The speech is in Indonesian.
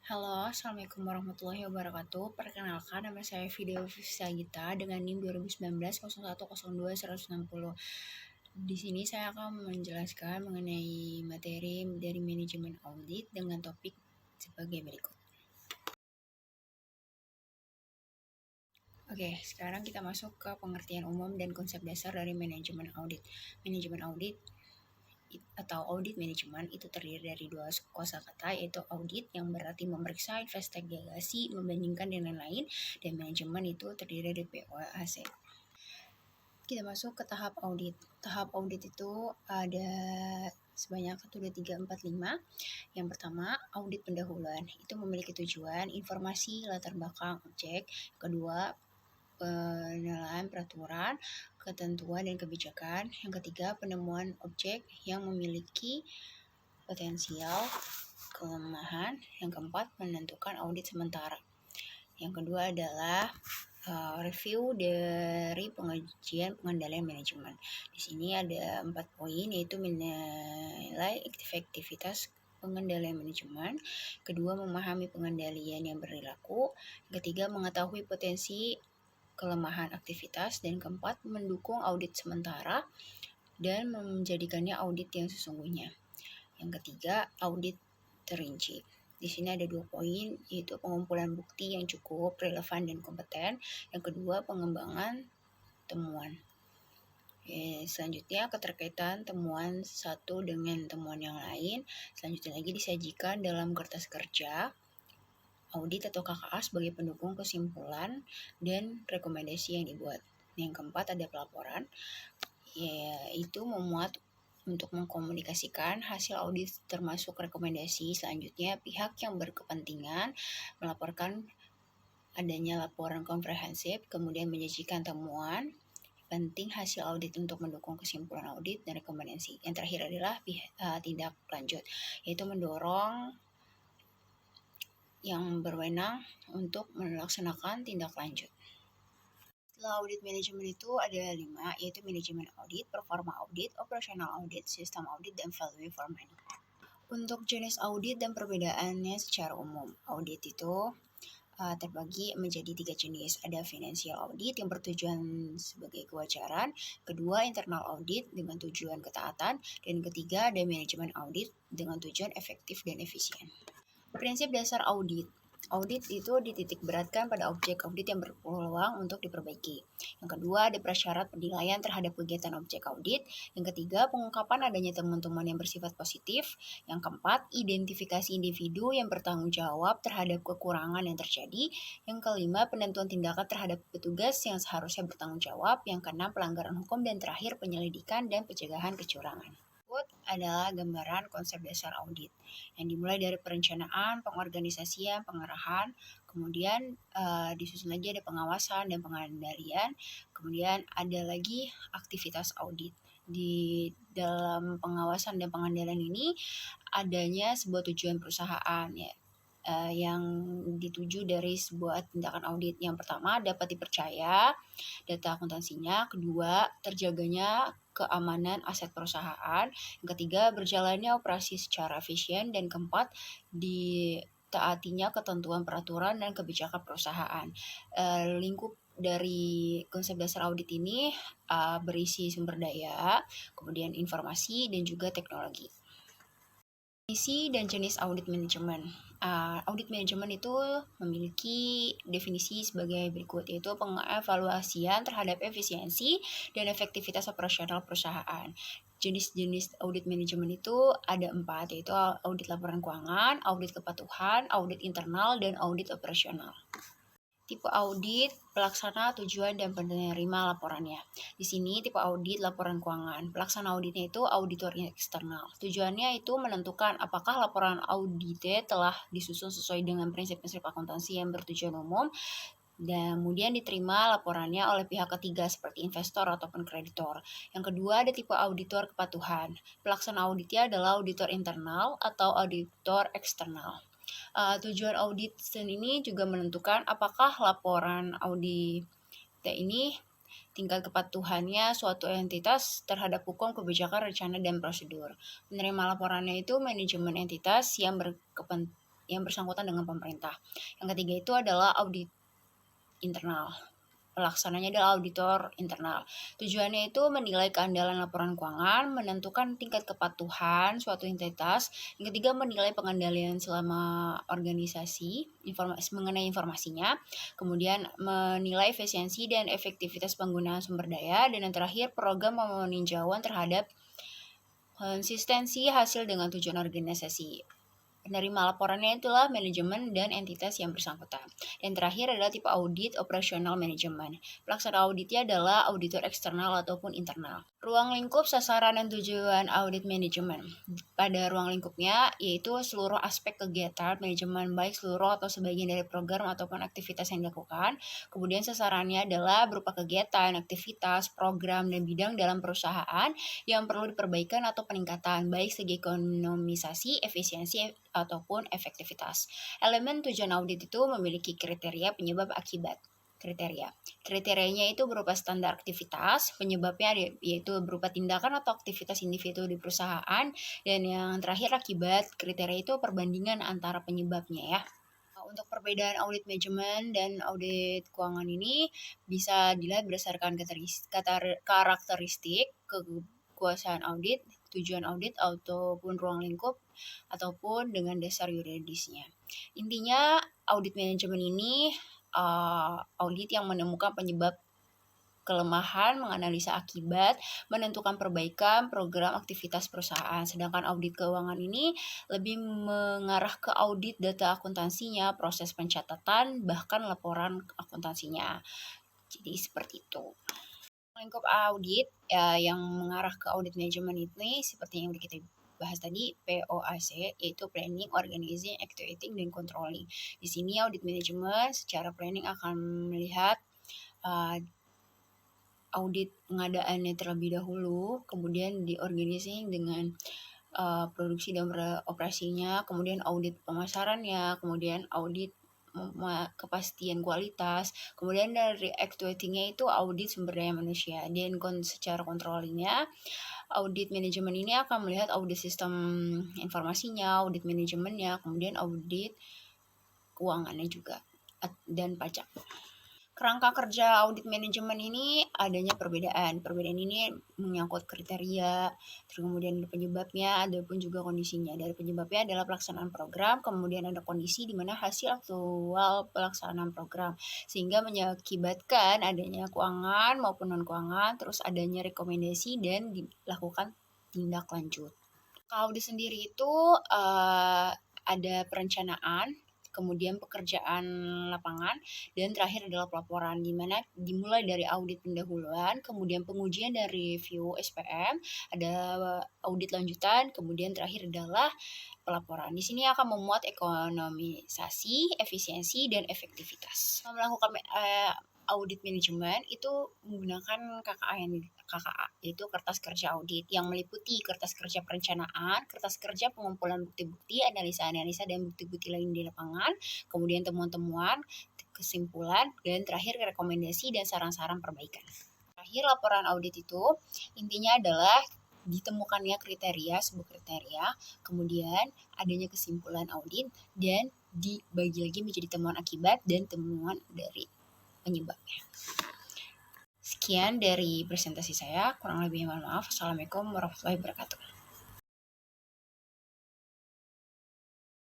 Halo, Assalamualaikum warahmatullahi wabarakatuh. Perkenalkan, nama saya Fidel Sagita dengan NIM 2019 0102 160. Di sini saya akan menjelaskan mengenai materi dari manajemen audit dengan topik sebagai berikut. Oke, sekarang kita masuk ke pengertian umum dan konsep dasar dari manajemen audit. Manajemen audit atau audit manajemen itu terdiri dari dua kosakata, yaitu audit yang berarti memeriksa, investigasi, membandingkan dan lain-lain, dan manajemen itu terdiri dari POAC. Kita masuk ke tahap audit. Tahap audit itu ada sebanyak 1, 2, 3, 4, 5. Yang pertama, audit pendahuluan. Itu memiliki tujuan, informasi, latar belakang, objek. Kedua, penilaian peraturan, ketentuan dan kebijakan. Yang ketiga, penemuan objek yang memiliki potensial kelemahan. Yang keempat, menentukan audit sementara. Yang kedua adalah review dari pengajian pengendalian manajemen. Di sini ada 4 poin, yaitu menilai efektivitas pengendalian manajemen. Kedua, memahami pengendalian yang berlaku. Ketiga, mengetahui potensi kelemahan aktivitas. Dan keempat, mendukung audit sementara dan menjadikannya audit yang sesungguhnya. Yang ketiga, audit terinci. Di sini ada 2 poin, yaitu pengumpulan bukti yang cukup, relevan, dan kompeten. Yang kedua, pengembangan temuan. Selanjutnya, keterkaitan temuan satu dengan temuan yang lain. Selanjutnya lagi disajikan dalam kertas kerja audit atau KKA sebagai pendukung kesimpulan dan rekomendasi yang dibuat. Yang keempat, ada pelaporan, yaitu memuat untuk mengkomunikasikan hasil audit termasuk rekomendasi. Selanjutnya, pihak yang berkepentingan melaporkan adanya laporan komprehensif, kemudian menyajikan temuan penting hasil audit untuk mendukung kesimpulan audit dan rekomendasi. Yang terakhir adalah tindak lanjut, yaitu mendorong yang berwenang untuk melaksanakan tindak lanjut. Setelah audit manajemen itu ada 5, yaitu manajemen audit, performa audit, operasional audit, sistem audit, dan value for money. Untuk jenis audit dan perbedaannya secara umum, audit itu terbagi menjadi 3 jenis. Ada financial audit yang bertujuan sebagai kewajaran, kedua internal audit dengan tujuan ketaatan, dan ketiga ada manajemen audit dengan tujuan efektif dan efisien. Prinsip dasar audit. Audit itu dititik beratkan pada objek audit yang berpeluang untuk diperbaiki. Yang kedua, ada prasyarat penilaian terhadap kegiatan objek audit. Yang ketiga, pengungkapan adanya temuan-temuan yang bersifat positif. Yang keempat, identifikasi individu yang bertanggung jawab terhadap kekurangan yang terjadi. Yang kelima, penentuan tindakan terhadap petugas yang seharusnya bertanggung jawab. Yang keenam, pelanggaran hukum. Dan terakhir, penyelidikan dan pencegahan kecurangan. Adalah gambaran konsep dasar audit yang dimulai dari perencanaan, pengorganisasian, pengarahan, kemudian disusun lagi ada pengawasan dan pengendalian, kemudian ada lagi aktivitas audit. Di dalam pengawasan dan pengendalian ini adanya sebuah tujuan perusahaan, ya, yang dituju dari sebuah tindakan audit. Yang pertama, dapat dipercaya data akuntansinya. Kedua, terjaganya keamanan aset perusahaan. Yang ketiga, berjalannya operasi secara efisien. Dan keempat, ditaatinya ketentuan peraturan dan kebijakan perusahaan. Lingkup dari konsep dasar audit ini berisi sumber daya, kemudian informasi, dan juga teknologi. Definisi dan jenis audit manajemen. Audit manajemen itu memiliki definisi sebagai berikut, yaitu pengevaluasian terhadap efisiensi dan efektivitas operasional perusahaan. Jenis-jenis audit manajemen itu ada 4, yaitu audit laporan keuangan, audit kepatuhan, audit internal, dan audit operasional. Tipe audit, pelaksana, tujuan, dan penerima laporannya. Di sini tipe audit laporan keuangan. Pelaksana auditnya itu auditor eksternal. Tujuannya itu menentukan apakah laporan auditnya telah disusun sesuai dengan prinsip-prinsip akuntansi yang bertujuan umum, dan kemudian diterima laporannya oleh pihak ketiga seperti investor ataupun kreditor. Yang kedua, ada tipe auditor kepatuhan. Pelaksana auditnya adalah auditor internal atau auditor eksternal. Tujuan audit ini juga menentukan apakah laporan audit ini tingkat kepatuhannya suatu entitas terhadap hukum, kebijakan, rencana, dan prosedur. Penerima laporannya itu manajemen entitas yang berkepentingan yang bersangkutan dengan pemerintah. Yang ketiga itu adalah audit internal. Pelaksananya adalah auditor internal. Tujuannya itu menilai keandalan laporan keuangan, menentukan tingkat kepatuhan suatu entitas. Yang ketiga, menilai pengendalian selama organisasi, mengenai informasinya. Kemudian menilai efisiensi dan efektivitas penggunaan sumber daya. Dan yang terakhir, program peninjauan terhadap konsistensi hasil dengan tujuan organisasi. Penerima laporannya itulah manajemen dan entitas yang bersangkutan. Dan terakhir adalah tipe audit operasional manajemen. Pelaksana auditnya adalah auditor eksternal ataupun internal. Ruang lingkup sasaran dan tujuan audit manajemen. Pada ruang lingkupnya yaitu seluruh aspek kegiatan manajemen baik seluruh atau sebagian dari program ataupun aktivitas yang dilakukan. Kemudian sasarannya adalah berupa kegiatan, aktivitas, program, dan bidang dalam perusahaan yang perlu diperbaikan atau peningkatan baik segi ekonomisasi, efisiensi, ataupun efektivitas. Elemen tujuan audit itu memiliki kriteria penyebab akibat. Kriterianya itu berupa standar aktivitas, penyebabnya yaitu berupa tindakan atau aktivitas individu di perusahaan, dan yang terakhir akibat. Kriteria itu perbandingan antara penyebabnya ya. Untuk perbedaan audit manajemen dan audit keuangan ini bisa dilihat berdasarkan karakteristik, kekuasaan audit, tujuan audit ataupun ruang lingkup ataupun dengan dasar yuridisnya. Intinya audit manajemen ini audit yang menemukan penyebab kelemahan, menganalisa akibat, menentukan perbaikan program aktivitas perusahaan. Sedangkan audit keuangan ini lebih mengarah ke audit data akuntansinya, proses pencatatan, bahkan laporan akuntansinya. Jadi seperti itu. Lingkup audit yang mengarah ke audit manajemen ini seperti yang udah kita bahas tadi, POAC, yaitu Planning, Organizing, Actuating, dan Controlling. Di sini audit manajemen secara planning akan melihat audit pengadaannya terlebih dahulu, kemudian di organizing dengan produksi dan operasinya, kemudian audit pemasarannya, kemudian audit kepastian kualitas, kemudian dari actuatingnya itu audit sumber daya manusia, dan secara controllingnya audit manajemen ini akan melihat audit sistem informasinya, audit manajemennya, kemudian audit keuangannya juga, dan pajak. Kerangka kerja audit manajemen ini adanya perbedaan. Perbedaan ini menyangkut kriteria, terus kemudian ada penyebabnya, ada pun juga kondisinya. Dari penyebabnya adalah pelaksanaan program, kemudian ada kondisi di mana hasil aktual pelaksanaan program. Sehingga mengakibatkan adanya keuangan maupun non-keuangan, terus adanya rekomendasi dan dilakukan tindak lanjut. Kalau audit sendiri itu ada perencanaan, kemudian pekerjaan lapangan, dan terakhir adalah pelaporan, di mana dimulai dari audit pendahuluan, kemudian pengujian dan review SPM, ada audit lanjutan, kemudian terakhir adalah pelaporan. Di sini akan memuat ekonomisasi, efisiensi, dan efektivitas. Melakukan audit manajemen itu menggunakan KKA, yaitu kertas kerja audit, yang meliputi kertas kerja perencanaan, kertas kerja pengumpulan bukti-bukti, analisa-analisa, dan bukti-bukti lain di lapangan, kemudian temuan-temuan, kesimpulan, dan terakhir rekomendasi dan saran-saran perbaikan. Terakhir, laporan audit itu intinya adalah ditemukannya sebuah kriteria, kemudian adanya kesimpulan audit, dan dibagi lagi menjadi temuan akibat dan temuan dari penyebabnya. Sekian dari presentasi saya, kurang lebihnya mohon maaf. Assalamualaikum warahmatullahi wabarakatuh.